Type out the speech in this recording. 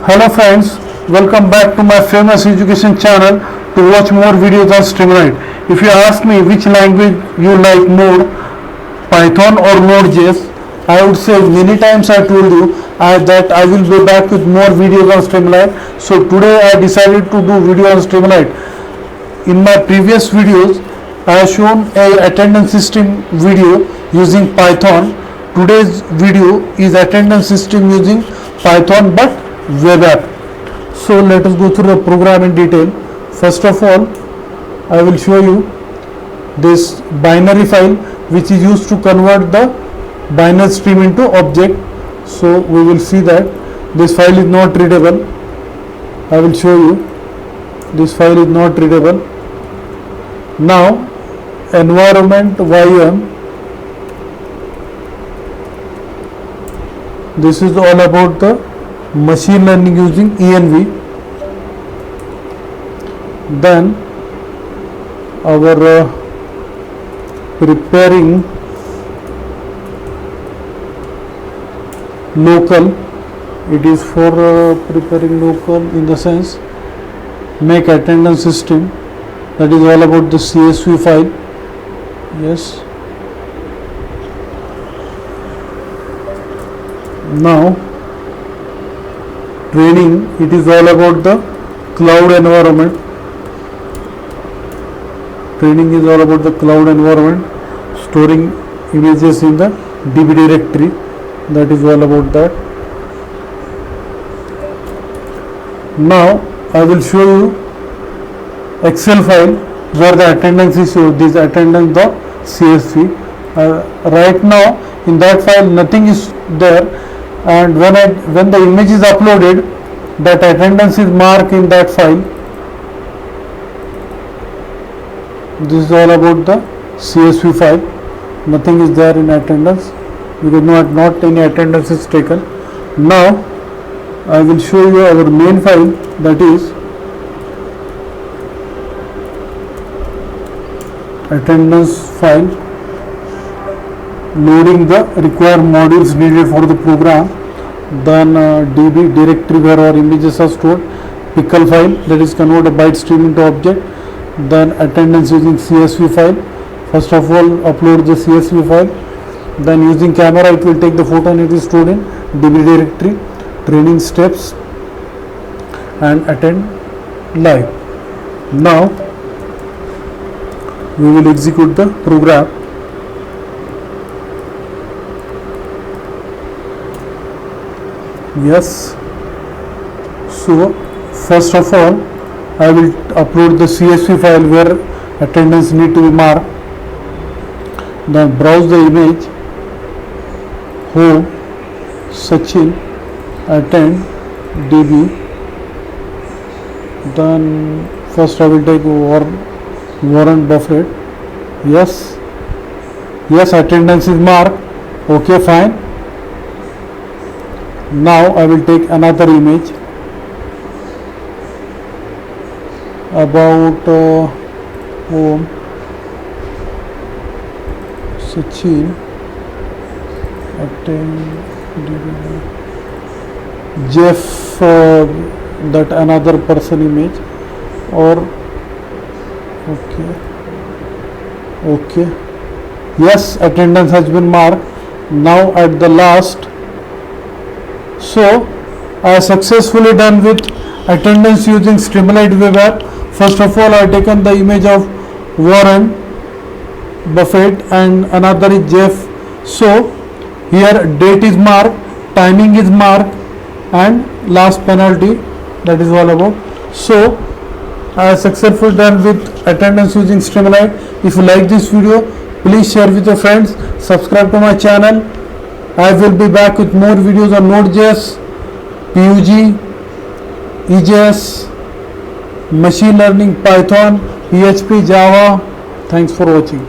Hello friends, welcome back to my famous education channel to watch more videos on Streamlit. If you ask me which language you like more, Python or Node.js, I would say many times I told you that I will be back with more videos on Streamlit. So today I decided to do video on Streamlit. In my previous videos, I have shown a attendance system video using Python. Today's video is attendance system using Python but web app. So let us go through the program in detail. First of all, I will show you this binary file which is used to convert the binary stream into object. So we will see that this file is not readable. I will show you this file is not readable. Now environment YM, this is all about the machine learning using ENV. Then our preparing local, it is for preparing local in the sense make attendance system, that is all about the CSV file. Yes. Now training, it is all about the cloud environment. Training is all about the cloud environment, storing images in the DB directory, that is all about that. Now I will show you Excel file where the attendance is shown, this attendance the CSV. Right now in that file nothing is there, and when the image is uploaded, that attendance is marked in that file. This is all about the CSV file. Nothing is there in attendance because not any attendance is taken. Now I will show you our main file, that is attendance file, loading the required modules needed for the program. Then DB directory where our images are stored, pickle file, that is convert a byte stream into object. Then attendance using CSV file. First of all upload the CSV file, then using camera it will take the photo and it is stored in DB directory. Training steps and attend live. Now we will execute the program. Yes. So first of all I will upload the CSV file where attendance need to be marked. Then browse the image, home, Sachin, attend, DB. Then first I will take Warren Buffett. Yes, attendance is marked. Okay, fine. Now I will take another image about home, Sachin, attend, Jeff, that another person image, or okay. Yes, attendance has been marked. Now at the last, so I successfully done with attendance using Streamlit web app. First of all I have taken the image of Warren Buffett and another is Jeff. So here date is marked, timing is marked, and last penalty, that is all about. So I have successfully done with attendance using Streamlit. If you like this video, please share with your friends, subscribe to my channel. I will be back with more videos on Node.js, PUG, EJS, machine learning, Python, PHP, Java. Thanks for watching.